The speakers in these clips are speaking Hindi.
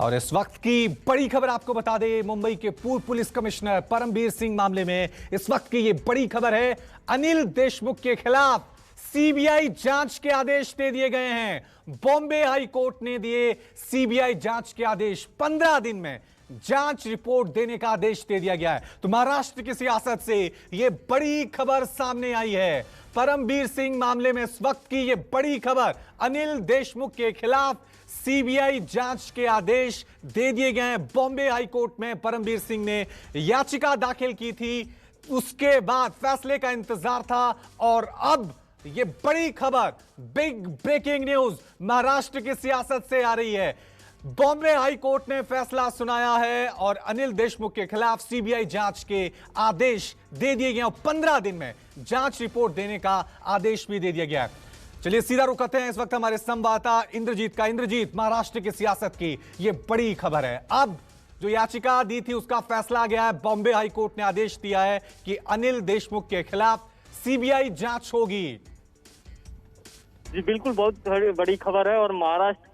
और इस वक्त की बड़ी खबर आपको बता दें, मुंबई के पूर्व पुलिस कमिश्नर परमबीर सिंह मामले में इस वक्त की ये बड़ी खबर है। अनिल देशमुख के खिलाफ सीबीआई जांच के आदेश दे दिए गए हैं। बॉम्बे हाई कोर्ट ने दिए सीबीआई जांच के आदेश। 15 दिन में जांच रिपोर्ट देने का आदेश दे दिया गया है। तो महाराष्ट्र की सियासत से यह बड़ी खबर सामने आई है। परमबीर सिंह मामले में इस वक्त की यह बड़ी खबर, अनिल देशमुख के खिलाफ सीबीआई जांच के आदेश दे दिए गए हैं। बॉम्बे हाई कोर्ट में परमबीर सिंह ने याचिका दाखिल की थी, उसके बाद फैसले का इंतजार था और अब यह बड़ी खबर, बिग ब्रेकिंग न्यूज महाराष्ट्र की सियासत से आ रही है। बॉम्बे हाई कोर्ट ने फैसला सुनाया है और अनिल देशमुख के खिलाफ सीबीआई जांच के आदेश दे दिए गए और 15 दिन में जांच रिपोर्ट देने का आदेश भी दे दिया गया है। चलिए सीधा रुक करते हैं इस वक्त हमारे संवाददाता इंद्रजीत का। इंद्रजीत, महाराष्ट्र की सियासत की यह बड़ी खबर है। अब जो याचिका दी थी उसका फैसला आ गया है। बॉम्बे हाई कोर्ट ने आदेश दिया है कि अनिल देशमुख के खिलाफ सीबीआई जांच होगी। जी बिल्कुल, बहुत बड़ी खबर है और महाराष्ट्र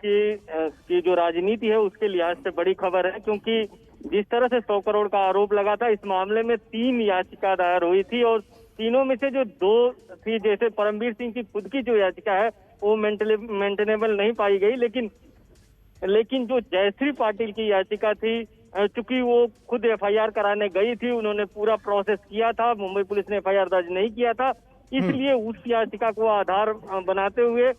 की जो राजनीति है उसके लिहाज से बड़ी खबर है, क्योंकि जिस तरह से 100 करोड़ का आरोप लगा था, इस मामले में 3 याचिका दायर हुई थी और तीनों में से जो 2 थी, जैसे परमबीर सिंह की खुद की जो याचिका है वो मेंटेनेबल नहीं पाई गई, लेकिन जो जयश्री पाटिल की याचिका थी, चूंकि वो खुद एफआईआर कराने गई थी, उन्होंने पूरा प्रोसेस किया था, मुंबई पुलिस ने एफआईआर दर्ज नहीं किया था, इसलिए उस याचिका को आधार बनाते हुए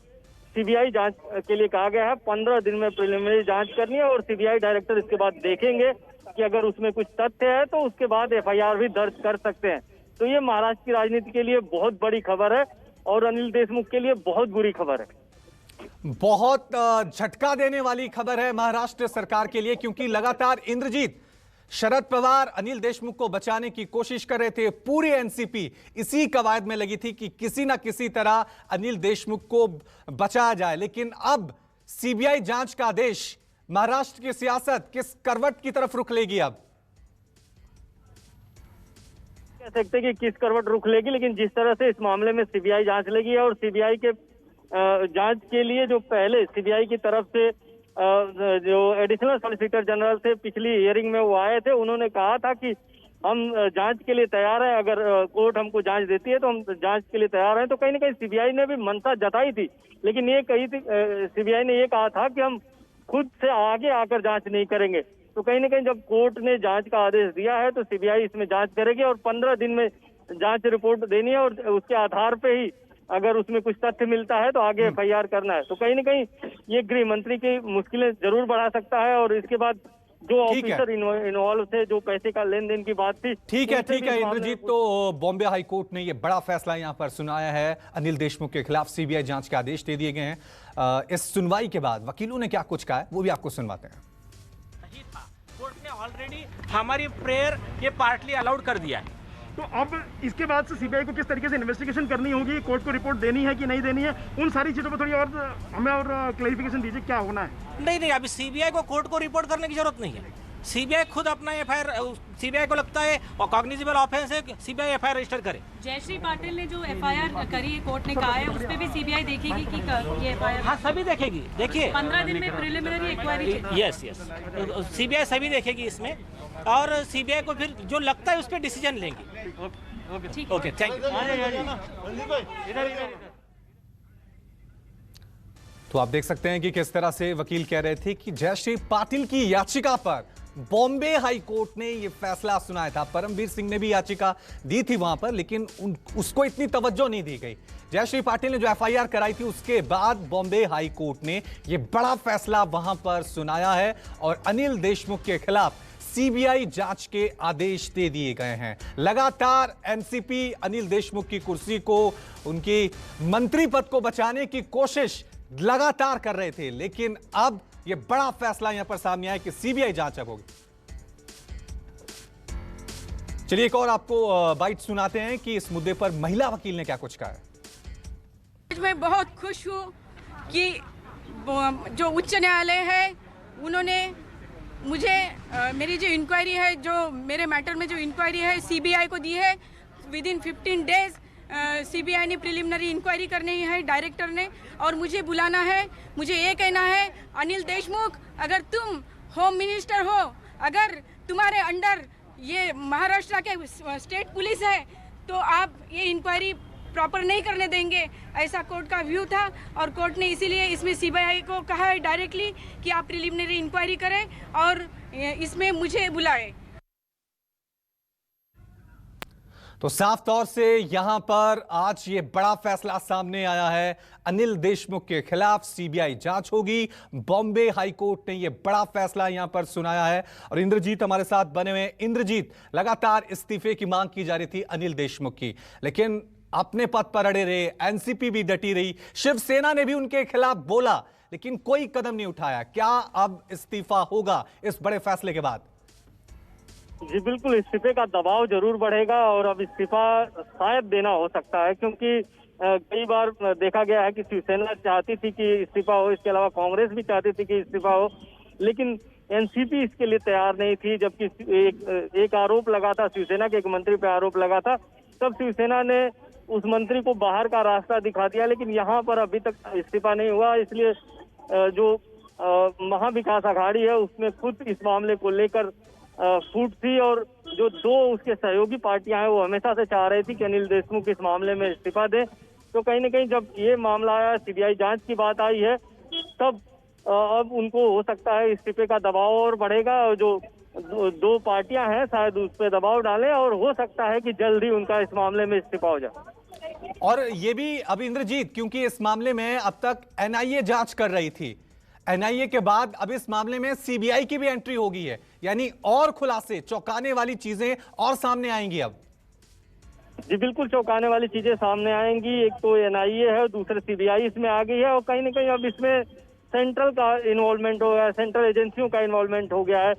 सीबीआई जांच के लिए कहा गया है। 15 दिन में प्रिलिमिनरी जांच करनी है और सीबीआई डायरेक्टर इसके बाद देखेंगे कि अगर उसमें कुछ तथ्य है तो उसके बाद एफआईआर भी दर्ज कर सकते हैं। तो ये महाराष्ट्र की राजनीति के लिए बहुत बड़ी खबर है और अनिल देशमुख के लिए बहुत बुरी खबर है। बहुत झटका देने वाली खबर है महाराष्ट्र सरकार के लिए, क्योंकि लगातार इंद्रजीत, शरद पवार अनिल देशमुख को बचाने की कोशिश कर रहे थे। पूरी एनसीपी इसी कवायद में लगी थी कि किसी ना किसी तरह अनिल देशमुख को बचाया जाए, लेकिन अब सीबीआई जांच का आदेश, महाराष्ट्र की सियासत किस करवट की तरफ रुख लेगी? अब कह सकते कि किस करवट रुख लेगी, लेकिन जिस तरह से इस मामले में सीबीआई जांच लेगी और सीबीआई के जांच के लिए जो पहले सीबीआई की तरफ से जो एडिशनल सॉलिसिटर जनरल थे, पिछली हियरिंग में वो आए थे, उन्होंने कहा था कि हम जांच के लिए तैयार हैं, अगर कोर्ट हमको जांच देती है तो हम जांच के लिए तैयार हैं। तो कहीं ना कहीं सीबीआई ने भी मंशा जताई थी, लेकिन ये कही थी, सीबीआई ने ये कहा था कि हम खुद से आगे आकर जांच नहीं करेंगे। तो कहीं ना कहीं जब कोर्ट ने जांच का आदेश दिया है तो सीबीआई इसमें जांच करेगी और 15 दिन में जांच रिपोर्ट देनी है और उसके आधार पे ही अगर उसमें कुछ तथ्य मिलता है तो आगे एफआईआर करना है। तो कहीं ना कहीं ये गृह मंत्री की मुश्किलें जरूर बढ़ा सकता है और इसके बाद जो ऑफिसर इन्वॉल्व थे, जो पैसे का लेन देन की बात थी। ठीक है इंद्रजीत, तो बॉम्बे हाई कोर्ट ने ये बड़ा फैसला यहां पर सुनाया है। अनिल देशमुख के खिलाफ सीबीआई जांच के आदेश दे दिए गए हैं। इस सुनवाई के बाद वकीलों ने क्या कुछ कहा है वो भी आपको सुनवाते हैं। कोर्ट ने ऑलरेडी हमारी प्रेयर ये पार्टली अलाउड कर दिया है। तो अब इसके बाद से सीबीआई को किस तरीके से इन्वेस्टिगेशन करनी होगी, कोर्ट को रिपोर्ट देनी है कि नहीं देनी है, उन सारी चीजों पर थोड़ी और हमें और क्लैरिफिकेशन दीजिए, क्या होना है? नहीं, अभी सीबीआई को कोर्ट को रिपोर्ट करने की जरूरत नहीं है। सीबीआई खुद अपना एफआईआर, सीबीआई को लगता है और कॉग्निजेबल ऑफेंस है, सीबीआई एफआईआर रजिस्टर करे। जयश्री पाटिल ने जो एफआईआर करी है, कोर्ट ने कहा है उस पे भी सीबीआई देखेगी कि ये एफआईआर। हाँ, सभी देखेगी। देखिए 15 दिन में प्रिलिमिनरी इंक्वायरी। यस, सीबीआई सभी देखेगी इसमें और सीबीआई को फिर जो लगता है उस पर डिसीजन लेंगे। Okay, thank you. तो आप देख सकते हैं कि किस तरह से वकील कह रहे थे कि जयश्री पाटिल की याचिका पर बॉम्बे हाई कोर्ट ने यह फैसला सुनाया था। परमबीर सिंह ने भी याचिका दी थी वहां पर, लेकिन उसको इतनी तवज्जो नहीं दी गई। जयश्री पाटिल ने जो एफआईआर कराई थी उसके बाद बॉम्बे हाई कोर्ट ने यह बड़ा फैसला वहां पर सुनाया है और अनिल देशमुख के खिलाफ सीबीआई जांच के आदेश दे दिए गए हैं। लगातार एनसीपी अनिल देशमुख की कुर्सी को, उनकी मंत्री पद को बचाने की कोशिश लगातार कर रहे थे, लेकिन अब यह बड़ा फैसला यहां पर सामने आया कि सीबीआई जांच अब होगी। चलिए एक और आपको बाइट सुनाते हैं कि इस मुद्दे पर महिला वकील ने क्या कुछ कहा है। मैं बहुत खुश हूं कि जो उच्च न्यायालय है उन्होंने मुझे मेरी जो इंक्वायरी है, जो मेरे मैटर में जो इंक्वायरी है सीबीआई को दी है। विदिन 15 डेज सीबीआई ने प्रिलिमिनरी इंक्वायरी करनी है डायरेक्टर ने, और मुझे बुलाना है। मुझे ये कहना है, अनिल देशमुख, अगर तुम होम मिनिस्टर हो, अगर तुम्हारे अंडर ये महाराष्ट्र के स्टेट पुलिस है तो आप ये इंक्वायरी प्रॉपर नहीं करने देंगे, ऐसा कोर्ट का व्यू था। और कोर्ट ने इसीलिए इसमें सीबीआई को कहा है डायरेक्टली कि आप प्रिलिमिनरी इंक्वायरी करें और इसमें मुझे बुलाएं। तो साफ तौर से यहां पर आज ये बड़ा फैसला सामने आया है। अनिल देशमुख के खिलाफ सीबीआई जांच होगी। बॉम्बे हाई कोर्ट ने ये बड़ा फैसला यहां पर सुनाया है। और इंद्रजीत हमारे साथ बने हुए। इंद्रजीत, लगातार इस्तीफे की मांग की जा रही थी अनिल देशमुख की, लेकिन अपने पद पर अड़े रहे, एनसीपी भी डटी रही, शिवसेना ने भी उनके खिलाफ बोला, लेकिन कोई कदम नहीं उठाया। क्या अब इस्तीफा होगा इस बड़े फैसले के बाद? जी बिल्कुल, इस्तीफे का दबाव जरूर बढ़ेगा और अब इस्तीफा शायद देना हो सकता है, क्योंकि कई बार देखा गया है कि शिवसेना चाहती थी कि इस्तीफा हो, इसके अलावा कांग्रेस भी चाहती थी कि इस्तीफा हो, लेकिन एनसीपी इसके लिए तैयार नहीं थी। जबकि एक आरोप लगा था, शिवसेना के एक मंत्री पे आरोप लगा था, तब शिवसेना ने उस मंत्री को बाहर का रास्ता दिखा दिया, लेकिन यहाँ पर अभी तक इस्तीफा नहीं हुआ। इसलिए जो महाविकास आघाड़ी है उसमें खुद इस मामले को लेकर फूट थी, और जो दो उसके सहयोगी पार्टियां हैं वो हमेशा से चाह रही थी कि अनिल देशमुख इस मामले में इस्तीफा दें। तो कहीं ना कहीं जब ये मामला आया, सीबीआई जांच की बात आई है, तब अब उनको हो सकता है इस्तीफे का दबाव और बढ़ेगा, और जो दो पार्टियां हैं शायद उस पर दबाव डालें, और हो सकता है कि जल्द ही उनका इस मामले में इस्तीफा हो जाए। और ये भी अब इंद्रजीत, क्योंकि इस मामले में अब तक एनआईए जांच कर रही थी, एनआईए के बाद अब इस मामले में सीबीआई की भी एंट्री होगी है, यानी और खुलासे, चौंकाने वाली चीजें और सामने आएंगी अब। जी बिल्कुल, चौंकाने वाली चीजें सामने आएंगी। एक तो एनआईए है, दूसरे सीबीआई इसमें आ गई है, और कहीं ना कहीं अब इसमें सेंट्रल का इन्वॉल्वमेंट हो गया है, सेंट्रल एजेंसियों का इन्वॉल्वमेंट हो गया है।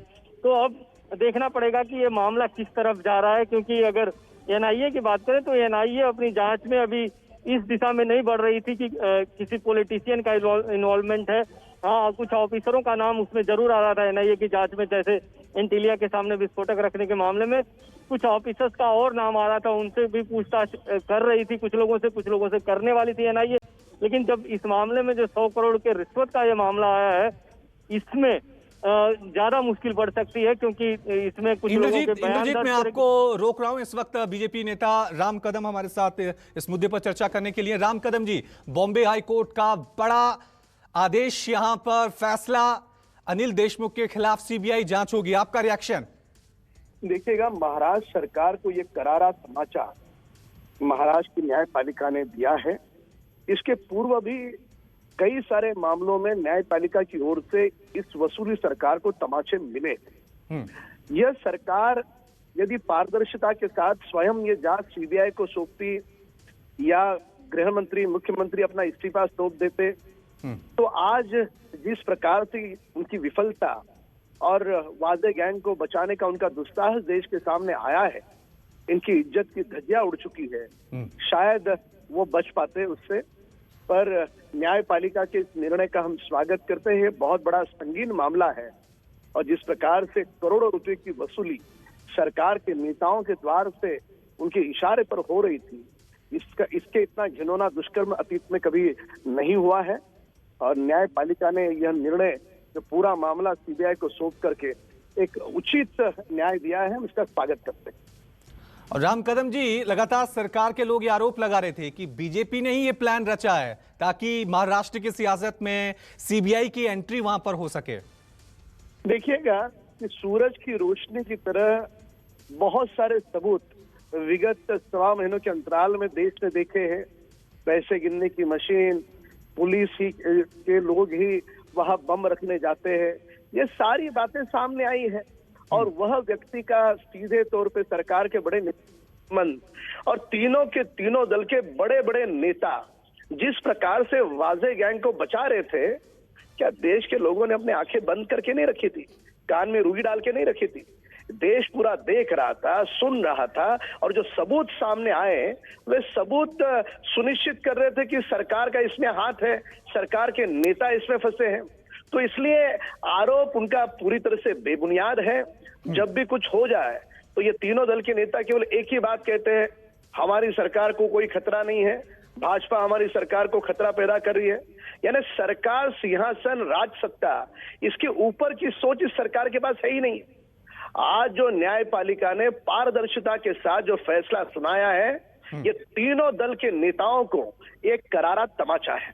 तो अब देखना पड़ेगा कि ये मामला किस तरफ जा रहा है, क्योंकि अगर एनआईए की बात करें तो एनआईए अपनी जांच में अभी इस दिशा में नहीं बढ़ रही थी कि किसी पॉलिटिशियन का इन्वॉल्वमेंट है। हाँ, कुछ ऑफिसरों का नाम उसमें जरूर आ रहा था एनआईए की जांच में, जैसे एंटीलिया के सामने विस्फोटक रखने के मामले में कुछ ऑफिसर्स का और नाम आ रहा था, उनसे भी पूछताछ कर रही थी, कुछ लोगों से करने वाली थी एनआईए। लेकिन जब इस मामले में जो 100 करोड़ के रिश्वत का ये मामला आया है, इसमें ज्यादा मुश्किल बढ़ सकती है, क्योंकि इसमें कुछ लोगों के बयान। इंद्रजीत, मैं आपको रोक रहा हूं। इस वक्त बीजेपी नेता राम कदम हमारे साथ इस मुद्दे पर चर्चा करने के लिए। राम कदम जी, बॉम्बे हाई कोर्ट का बड़ा आदेश, यहां पर फैसला, अनिल देशमुख के खिलाफ सीबीआई जांच होगी, आपका रिएक्शन? देखिएगा, महाराष्ट्र सरकार को यह करारा समाचार महाराष्ट्र की न्यायपालिका ने दिया है। इसके पूर्व भी कई सारे मामलों में न्यायपालिका की ओर से इस वसूली सरकार को तमाचे मिले। यह सरकार यदि पारदर्शिता के साथ स्वयं ये जांच सीबीआई को सौंपती या गृह मंत्री, मुख्यमंत्री अपना इस्तीफा सौंप देते, तो आज जिस प्रकार से उनकी विफलता और वादे गैंग को बचाने का उनका दुस्साहस देश के सामने आया है, इनकी इज्जत की धज्जियां उड़ चुकी है, शायद वो बच पाते उससे। पर न्यायपालिका के इस निर्णय का हम स्वागत करते हैं। बहुत बड़ा संगीन मामला है, और जिस प्रकार से करोड़ों रुपए की वसूली सरकार के नेताओं के द्वार से उनके इशारे पर हो रही थी, इसके इतना घिनौना दुष्कर्म अतीत में कभी नहीं हुआ है। और न्यायपालिका ने यह निर्णय, जो पूरा मामला सीबीआई को सौंप करके एक उचित न्याय दिया है, हम इसका स्वागत करते हैं। और राम कदम जी, लगातार सरकार के लोग ये आरोप लगा रहे थे कि बीजेपी ने ही ये प्लान रचा है ताकि महाराष्ट्र की सियासत में सीबीआई की एंट्री वहां पर हो सके। देखिएगा कि सूरज की रोशनी की तरह बहुत सारे सबूत विगत 1.25 महीनों के अंतराल में देश ने देखे हैं। पैसे गिनने की मशीन, पुलिस ही के लोग ही वहां बम रखने जाते हैं, ये सारी बातें सामने आई है। और वह व्यक्ति का सीधे तौर पे सरकार के बड़े मंद और तीनों के तीनों दल के बड़े बड़े नेता जिस प्रकार से वाजे गैंग को बचा रहे थे, क्या देश के लोगों ने अपने आंखें बंद करके नहीं रखी थी, कान में रुई डाल के नहीं रखी थी? देश पूरा देख रहा था, सुन रहा था, और जो सबूत सामने आए वे सबूत सुनिश्चित कर रहे थे कि सरकार का इसमें हाथ है, सरकार के नेता इसमें फंसे हैं। तो इसलिए आरोप उनका पूरी तरह से बेबुनियाद है। जब भी कुछ हो जाए तो ये तीनों दल के नेता केवल एक ही बात कहते हैं, हमारी सरकार को कोई खतरा नहीं है, भाजपा हमारी सरकार को खतरा पैदा कर रही है। यानी सरकार, सिंहासन, राज सत्ता, इसके ऊपर की सोच इस सरकार के पास है ही नहीं। आज जो न्यायपालिका ने पारदर्शिता के साथ जो फैसला सुनाया है, ये तीनों दल के नेताओं को एक करारा तमाचा है।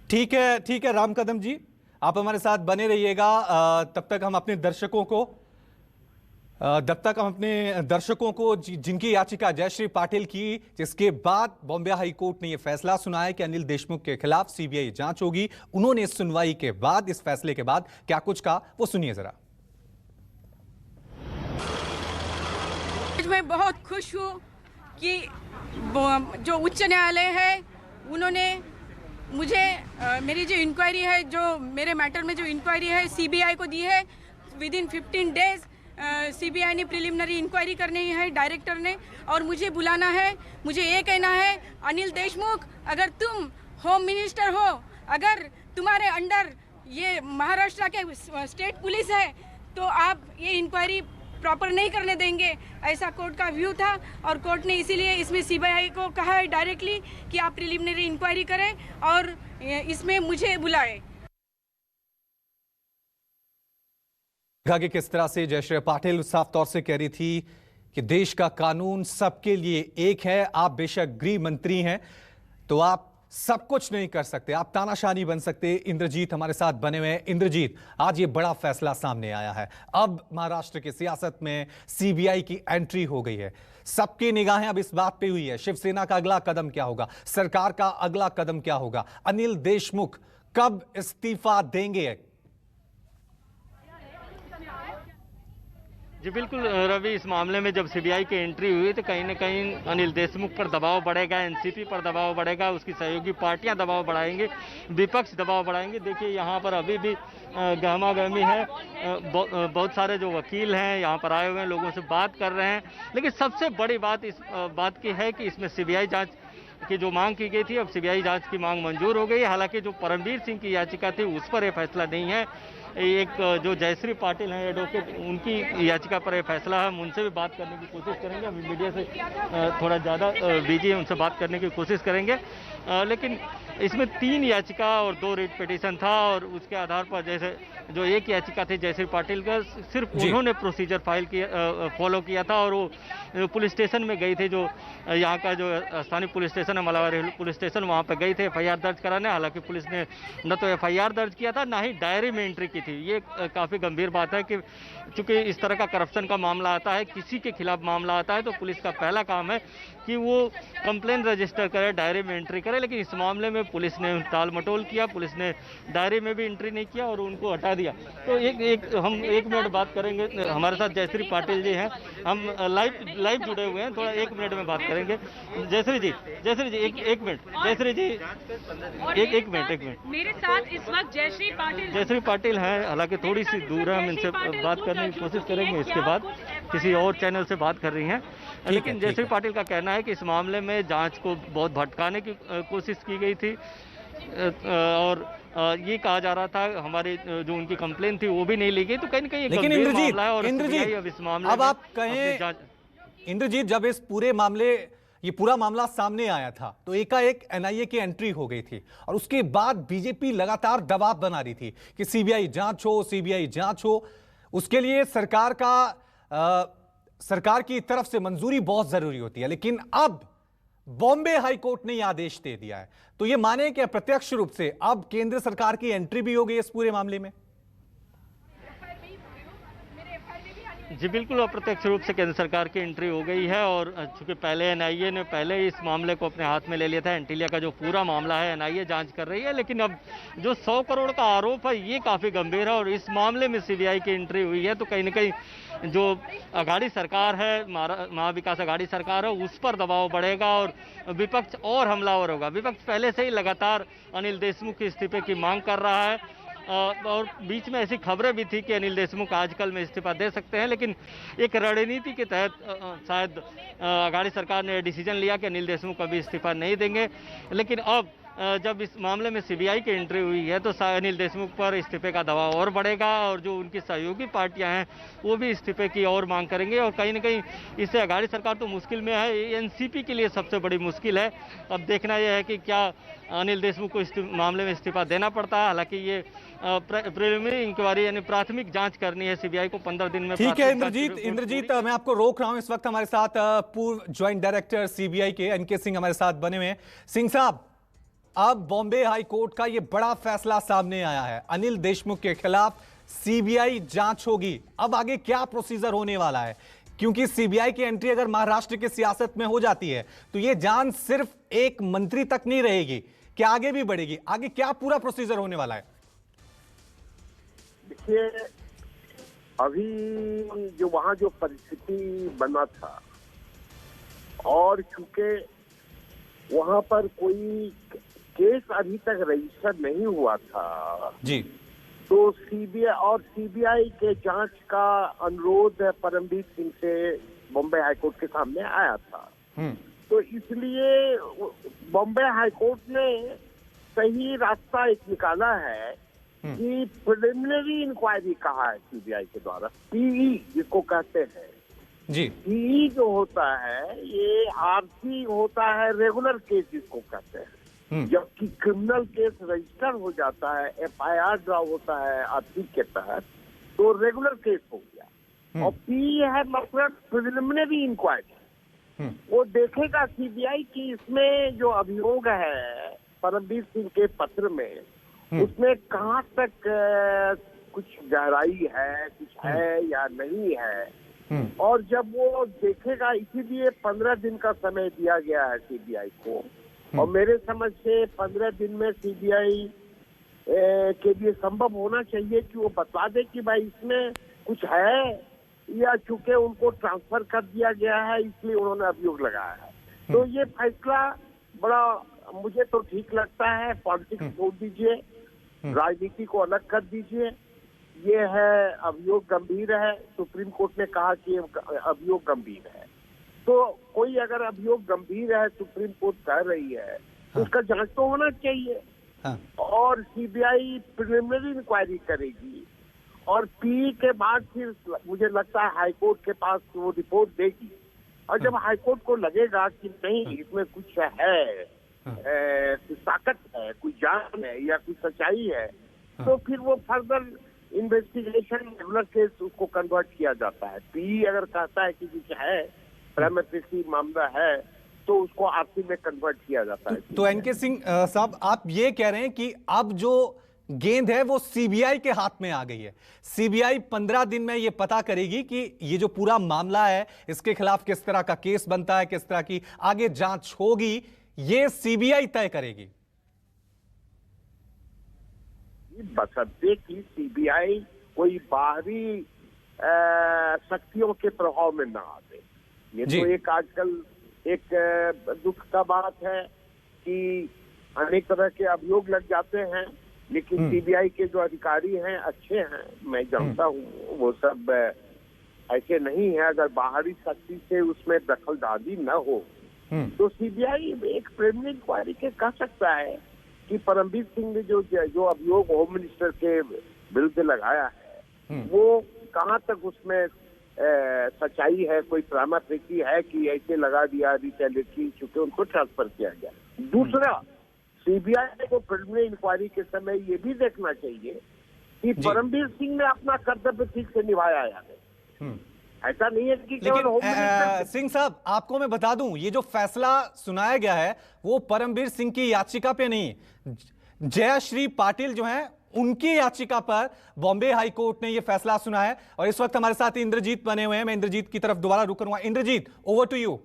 ठीक है राम कदम जी, आप हमारे साथ बने रहिएगा। तब तक हम अपने दर्शकों को जिनकी याचिका जयश्री पाटिल की, जिसके बाद बॉम्बे हाई कोर्ट ने यह फैसला सुनाया कि अनिल देशमुख के खिलाफ सीबीआई जांच होगी, उन्होंने इस सुनवाई के बाद, इस फैसले के बाद क्या कुछ कहा, वो सुनिए जरा। मैं बहुत खुश हूँ कि जो उच्च न्यायालय है उन्होंने मुझे मेरी जो इंक्वायरी है, जो मेरे मैटर में जो इंक्वायरी है सीबीआई को दी है। विद इन 15 डेज सीबीआई ने प्रिलिमिनरी इंक्वायरी करनी है डायरेक्टर ने, और मुझे बुलाना है। मुझे ये कहना है, अनिल देशमुख, अगर तुम होम मिनिस्टर हो, अगर तुम्हारे अंडर ये महाराष्ट्र के स्टेट पुलिस है, तो आप ये इंक्वायरी प्रॉपर नहीं करने देंगे। ऐसा कोर्ट का व्यू था, और कोर्ट ने इसीलिए इसमें सीबीआई को कहा है डायरेक्टली कि आप प्रिलिमिनरी इंक्वायरी करें और इसमें मुझे बुलाएं। कि किस तरह से जयश्री पाटिल साफ तौर से कह रही थी कि देश का कानून सबके लिए एक है। आप बेशक गृह मंत्री हैं तो आप सब कुछ नहीं कर सकते, आप तानाशाह नहीं बन सकते। इंद्रजीत हमारे साथ बने हुए हैं। इंद्रजीत, आज ये बड़ा फैसला सामने आया है। अब महाराष्ट्र की सियासत में सीबीआई की एंट्री हो गई है। सबकी निगाहें अब इस बात पे हुई है, शिवसेना का अगला कदम क्या होगा, सरकार का अगला कदम क्या होगा, अनिल देशमुख कब इस्तीफा देंगे। जी बिल्कुल रवि, इस मामले में जब सीबीआई की एंट्री हुई तो कहीं न कहीं अनिल देशमुख पर दबाव बढ़ेगा, एनसीपी पर दबाव बढ़ेगा, उसकी सहयोगी पार्टियां दबाव बढ़ाएंगे, विपक्ष दबाव बढ़ाएंगे। देखिए यहाँ पर अभी भी गहमा गहमी है। बहुत सारे जो वकील हैं यहाँ पर आए हुए हैं, लोगों से बात कर रहे हैं, लेकिन सबसे बड़ी बात इस बात की है कि इसमें सीबीआई जाँच की जो मांग की गई थी, अब सीबीआई जांच की मांग मंजूर हो गई है। हालांकि जो परमबीर सिंह की याचिका थी उस पर यह फैसला नहीं है। एक जो जयश्री पाटिल हैं एडवोकेट, उनकी याचिका पर यह फैसला है। हम उनसे भी बात करने की कोशिश करेंगे, अभी मीडिया से थोड़ा ज़्यादा बिजी है, उनसे बात करने की कोशिश करेंगे। लेकिन इसमें 3 याचिका और 2 रिट पिटीशन था, और उसके आधार पर जैसे जो एक याचिका थी जयश्री पाटिल का, सिर्फ उन्होंने प्रोसीजर फाइल किया, फॉलो किया था, और वो पुलिस स्टेशन में गई थी, जो यहाँ का जो स्थानीय पुलिस स्टेशन है मलावर पुलिस स्टेशन, वहाँ पर गई थे एफआईआर दर्ज कराने। हालांकि पुलिस ने न तो एफआईआर दर्ज किया था, ना ही डायरी में एंट्री की थी। ये काफ़ी गंभीर बात है कि चूंकि इस तरह का करप्शन का मामला आता है, किसी के खिलाफ मामला आता है, तो पुलिस का पहला काम है कि वो कंप्लेन रजिस्टर करे, डायरी में एंट्री करे। लेकिन इस मामले में पुलिस ने टाल मटोल किया, पुलिस ने डायरी में भी एंट्री नहीं किया और उनको हटा दिया। तो हम 1 मिनट बात करेंगे। हमारे साथ जयश्री पाटिल जी हैं, हम लाइव जुड़े हुए हैं, थोड़ा 1 मिनट में बात करेंगे। जयश्री जी एक मिनट, जयश्री जी एक मिनट। मेरे साथ इस वक्त जयश्री पाटिल हैं, हालांकि थोड़ी सी दूर है, हम इनसे बात करने की कोशिश करेंगे। इसके बाद किसी और चैनल से बात कर रही हैं, लेकिन जयश्री पाटिल का कहना है कि इस मामले में जांच को बहुत भटकाने की कोशिश की गई थी, और ये कहा जा रहा था हमारे जो उनकी कंप्लेन थी वो भी नहीं ली गई। तो कहीं न कहीं इंद्रजीत, अब आप कहें इंद्रजीत, जब इस पूरे मामले, ये पूरा मामला सामने आया था तो एकाएक एनआईए की एंट्री हो गई थी, और उसके बाद बीजेपी लगातार दबाव बना रही थी कि सीबीआई जांच हो। उसके लिए सरकार की तरफ से मंजूरी बहुत जरूरी होती है। लेकिन अब बॉम्बे हाई कोर्ट ने यह आदेश दे दिया है, तो यह माने कि प्रत्यक्ष रूप से अब केंद्र सरकार की एंट्री भी हो गई इस पूरे मामले में। जी बिल्कुल, अप्रत्यक्ष रूप से केंद्र सरकार की एंट्री हो गई है। और चूंकि पहले एनआईए ने पहले इस मामले को अपने हाथ में ले लिया था, एंटीलिया का जो पूरा मामला है एनआईए जांच कर रही है, लेकिन अब जो 100 करोड़ का आरोप है ये काफ़ी गंभीर है, और इस मामले में सीबीआई की एंट्री हुई है। तो कहीं न कहीं जो अघाड़ी सरकार है, महाविकास अघाड़ी सरकार है, उस पर दबाव बढ़ेगा और विपक्ष और हमलावर होगा। विपक्ष पहले से ही लगातार अनिल देशमुख के इस्तीफे की मांग कर रहा है, और बीच में ऐसी खबरें भी थी कि अनिल देशमुख आजकल में इस्तीफा दे सकते हैं, लेकिन एक रणनीति के तहत शायद अघाड़ी सरकार ने डिसीजन लिया कि अनिल देशमुख कभी इस्तीफा नहीं देंगे। लेकिन अब जब इस मामले में सीबीआई की एंट्री हुई है तो अनिल देशमुख पर इस्तीफे का दबाव और बढ़ेगा और जो उनकी सहयोगी पार्टियां हैं वो भी इस्तीफे की और मांग करेंगे और कहीं ना कहीं इससे अघाड़ी सरकार तो मुश्किल में है, एनसीपी के लिए सबसे बड़ी मुश्किल है। अब देखना यह है कि क्या अनिल देशमुख को इस मामले में इस्तीफा देना पड़ता है। हालांकि ये प्रिलिमिनरी इंक्वायरी यानी प्राथमिक जांच करनी है सीबीआई को 15 दिन में। ठीक है इंद्रजीत, मैं आपको रोक रहा हूं। इस वक्त हमारे साथ पूर्व ज्वाइंट डायरेक्टर सीबीआई के एनके सिंह हमारे साथ बने हुए हैं। सिंह साहब, अब बॉम्बे हाई कोर्ट का यह बड़ा फैसला सामने आया है, अनिल देशमुख के खिलाफ सीबीआई जांच होगी। अब आगे क्या प्रोसीजर होने वाला है? क्योंकि सीबीआई की एंट्री अगर महाराष्ट्र की सियासत में हो जाती है तो यह जांच सिर्फ एक मंत्री तक नहीं रहेगी, क्या आगे भी बढ़ेगी? आगे क्या पूरा प्रोसीजर होने वाला है? देखिए, अभी जो वहां जो परिस्थिति बना था और चूंकि वहां पर कोई केस अभी तक रजिस्टर नहीं हुआ था जी, तो सीबीआई के जांच का अनुरोध परमबीर सिंह से बॉम्बे हाईकोर्ट के सामने आया था। तो इसलिए बॉम्बे हाईकोर्ट ने सही रास्ता एक निकाला है कि प्रिलिमिनरी इंक्वायरी कहा है सीबीआई के द्वारा, पीई जिसको कहते हैं जी। पीई जो होता है ये आरसी होता है, रेगुलर केस जिसको कहते हैं। जबकि क्रिमिनल केस रजिस्टर हो जाता है, एफआईआर ड्रा होता है आरसी के तहत, तो रेगुलर केस हो गया। और पी है मतलब प्रिलिमिनरी इंक्वायरी, वो देखेगा सीबीआई की इसमें जो अभियोग है परमबीर सिंह के पत्र में, उसमें कहाँ तक कुछ गहराई है, कुछ है या नहीं है। और जब वो देखेगा, इसीलिए 15 दिन का समय दिया गया है सीबीआई को। और मेरे समझ से 15 दिन में सीबीआई के लिए संभव होना चाहिए कि वो बता दे कि भाई इसमें कुछ है या चूंकि उनको ट्रांसफर कर दिया गया है इसलिए उन्होंने अभियोग लगाया है। तो ये फैसला बड़ा मुझे तो ठीक लगता है। पॉलिटिक्स छोड़ दीजिए, राजनीति को अलग कर दीजिए। ये है अभियोग गंभीर है, सुप्रीम कोर्ट ने कहा कि अभियोग गंभीर है, तो कोई अगर अभियोग गंभीर है, सुप्रीम कोर्ट कह रही है, तो उसका जांच तो होना चाहिए। और सीबीआई प्रिलिमिनरी इंक्वायरी करेगी और पी के बाद फिर मुझे लगता है हाईकोर्ट के पास वो रिपोर्ट देगी। और जब हाईकोर्ट को लगेगा कि नहीं इसमें कुछ है, कुछ ताकत है, कुछ जान है या कुछ सच्चाई है, तो फिर वो फर्दर इन्वेस्टिगेशन रेगुलर केस उसको कन्वर्ट किया जाता है। पी अगर कहता है कि कुछ है, प्राइमरी मामला है, तो उसको आरसी में कन्वर्ट किया जाता है। तो एनके सिंह साहब, आप ये कह रहे हैं कि अब जो गेंद है वो सीबीआई के हाथ में आ गई है। सीबीआई 15 दिन में ये पता करेगी कि ये जो पूरा मामला है इसके खिलाफ किस तरह का केस बनता है, किस तरह की आगे जांच होगी, ये सीबीआई तय करेगी। बशर्ते कि सीबीआई कोई बाहरी शक्तियों के प्रभाव में ना आवे। ये तो एक आजकल एक दुख का बात है कि अनेक तरह के अभियोग लग जाते हैं, लेकिन सीबीआई के जो अधिकारी हैं अच्छे हैं, मैं जानता हूँ, वो सब ऐसे नहीं है। अगर बाहरी शक्ति से उसमें दखलंदाजी न हो तो सीबीआई एक प्रिलिमिनरी इंक्वायरी के कह सकता है कि परमबीर सिंह ने जो अभियोग होम मिनिस्टर के विरुद्ध लगाया है वो कहाँ तक उसमें सच्चाई है, कोई प्रामा फेंकी है कि ऐसे लगा दिया रिटेलिएटरी, चूंकि उनको ट्रांसफर किया गया। दूसरा, सीबीआई को प्रिलिमिनरी इंक्वायरी के समय ये भी देखना चाहिए कि परमबीर सिंह ने अपना कर्तव्य ठीक से निभाया या नहीं। ऐसा नहीं है कि केवल होम मिनिस्टर। सिंह साहब, आपको मैं बता दूं, ये जो फैसला सुनाया गया है वो परमबीर सिंह की याचिका पे नहीं, जयश्री पाटिल जो है उनकी याचिका पर बॉम्बे हाई कोर्ट ने यह फैसला सुना है। और इस वक्त हमारे साथ इंद्रजीत बने हुए हैं, मैं इंद्रजीत की तरफ दोबारा रुक करूंगा। Indrajit, over to you.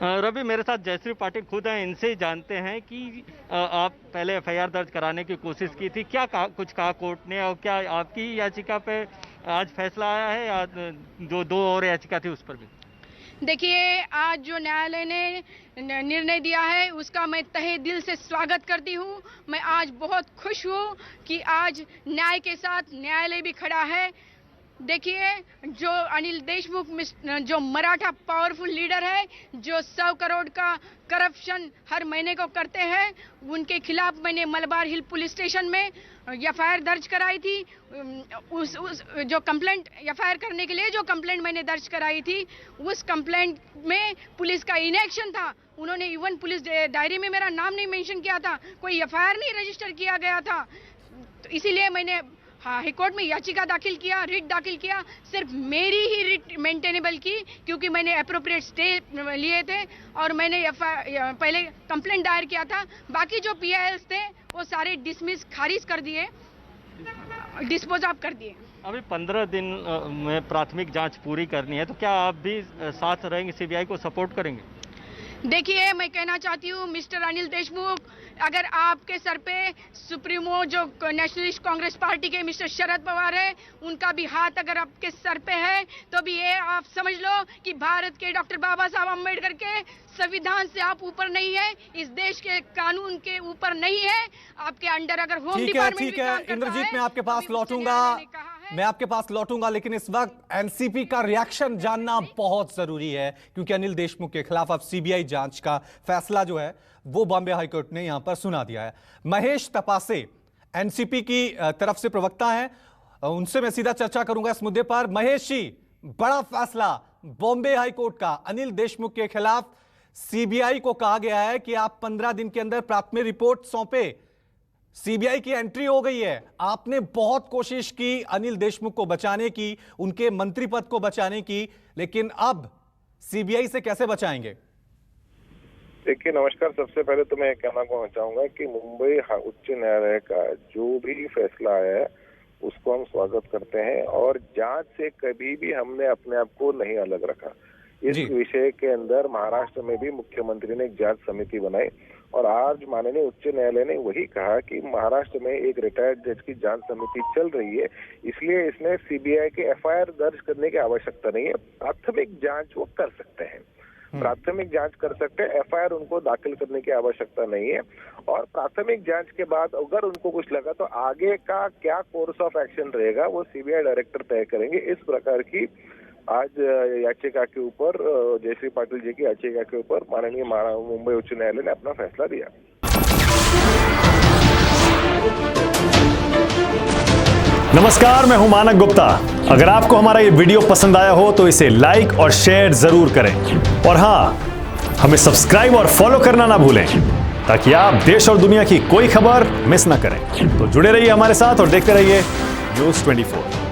Ravi, मेरे साथ जयश्री पाटिल खुद हैं, इनसे ही जानते हैं कि आप पहले एफआईआर दर्ज कराने की कोशिश की थी, क्या कुछ कहा कोर्ट ने, और क्या आपकी याचिका पे आज फैसला आया है या जो 2 और याचिका थी उस पर भी? देखिए, आज जो न्यायालय ने निर्णय दिया है उसका मैं तहे दिल से स्वागत करती हूँ। मैं आज बहुत खुश हूँ कि आज न्याय के साथ न्यायालय भी खड़ा है। देखिए, जो अनिल देशमुख जो मराठा पावरफुल लीडर है, जो 100 करोड़ का करप्शन हर महीने को करते हैं, उनके खिलाफ मैंने मलबार हिल पुलिस स्टेशन में एफआईआर दर्ज कराई थी। उस जो कंप्लेंट एफआईआर करने के लिए जो कंप्लेंट मैंने दर्ज कराई थी, उस कंप्लेंट में पुलिस का इनएक्शन था। उन्होंने इवन पुलिस डायरी में मेरा नाम नहीं मेंशन किया था, कोई एफआईआर नहीं रजिस्टर किया गया था। तो इसीलिए मैंने हाईकोर्ट में याचिका दाखिल किया, रिट दाखिल किया। सिर्फ मेरी ही रिट मेंटेनेबल की, क्योंकि मैंने अप्रोप्रिएट स्टे लिए थे और मैंने पहले कंप्लेंट दायर किया था। बाकी जो पीआईएल्स थे वो सारे डिसमिस, खारिज कर दिए, डिस्पोज ऑफ कर दिए। अभी 15 दिन में प्राथमिक जांच पूरी करनी है, तो क्या आप भी साथ रहेंगे, सीबीआई को सपोर्ट करेंगे? देखिए, मैं कहना चाहती हूँ मिस्टर अनिल देशमुख, अगर आपके सर पे सुप्रीमो जो नेशनलिस्ट कांग्रेस पार्टी के मिस्टर शरद पवार है, उनका भी हाथ अगर आपके सर पे है, तो भी ये आप समझ लो कि भारत के डॉक्टर बाबा साहब अम्बेडकर के संविधान से आप ऊपर नहीं है, इस देश के कानून के ऊपर नहीं है। आपके अंडर अगर होम डिपार्टमेंट ठीक है इंद्रजीत, मैं आपके पास लौटूंगा, लेकिन इस वक्त एनसीपी का रिएक्शन जानना बहुत जरूरी है, क्योंकि अनिल देशमुख के खिलाफ अब सीबीआई जांच का फैसला जो है वो बॉम्बे हाईकोर्ट ने यहां पर सुना दिया है। महेश तपासे एनसीपी की तरफ से प्रवक्ता हैं, उनसे मैं सीधा चर्चा करूंगा इस मुद्दे पर। महेश जी, बड़ा फैसला बॉम्बे हाईकोर्ट का, अनिल देशमुख के खिलाफ सीबीआई को कहा गया है कि आप 15 दिन के अंदर प्राथमिक रिपोर्ट सौंपे। सीबीआई की एंट्री हो गई है। आपने बहुत कोशिश की अनिल देशमुख को बचाने की, उनके मंत्री पद को बचाने की, लेकिन अब सीबीआई से कैसे बचाएंगे? देखिए, नमस्कार। सबसे पहले तो मैं कहना चाहूंगा कि मुंबई उच्च न्यायालय का जो भी फैसला आया है उसको हम स्वागत करते हैं, और जांच से कभी भी हमने अपने आप को नहीं अलग रखा। इस विषय के अंदर महाराष्ट्र में भी मुख्यमंत्री ने एक जांच समिति बनाई, और आज माननीय उच्च न्यायालय ने वही कहा कि महाराष्ट्र में एक रिटायर्ड जज की जांच समिति चल रही है, इसलिए इसमें सीबीआई के एफआईआर दर्ज करने की आवश्यकता नहीं है। प्राथमिक जांच वो कर सकते हैं, प्राथमिक जांच कर सकते हैं, एफआईआर उनको दाखिल करने की आवश्यकता नहीं है। और प्राथमिक जांच के बाद अगर उनको कुछ लगा तो आगे का क्या कोर्स ऑफ एक्शन रहेगा वो सीबीआई डायरेक्टर तय करेंगे। इस प्रकार की आज याचिका के ऊपर, जयश्री पाटिल जी की याचिका के ऊपर माननीय मुंबई उच्च न्यायालय ने अपना फैसला दिया। नमस्कार, मैं हूं मानक गुप्ता। अगर आपको हमारा ये वीडियो पसंद आया हो तो इसे लाइक और शेयर जरूर करें, और हां, हमें सब्सक्राइब और फॉलो करना ना भूलें, ताकि आप देश और दुनिया की कोई खबर मिस ना करें। तो जुड़े रहिए हमारे साथ और देखते रहिए News 24।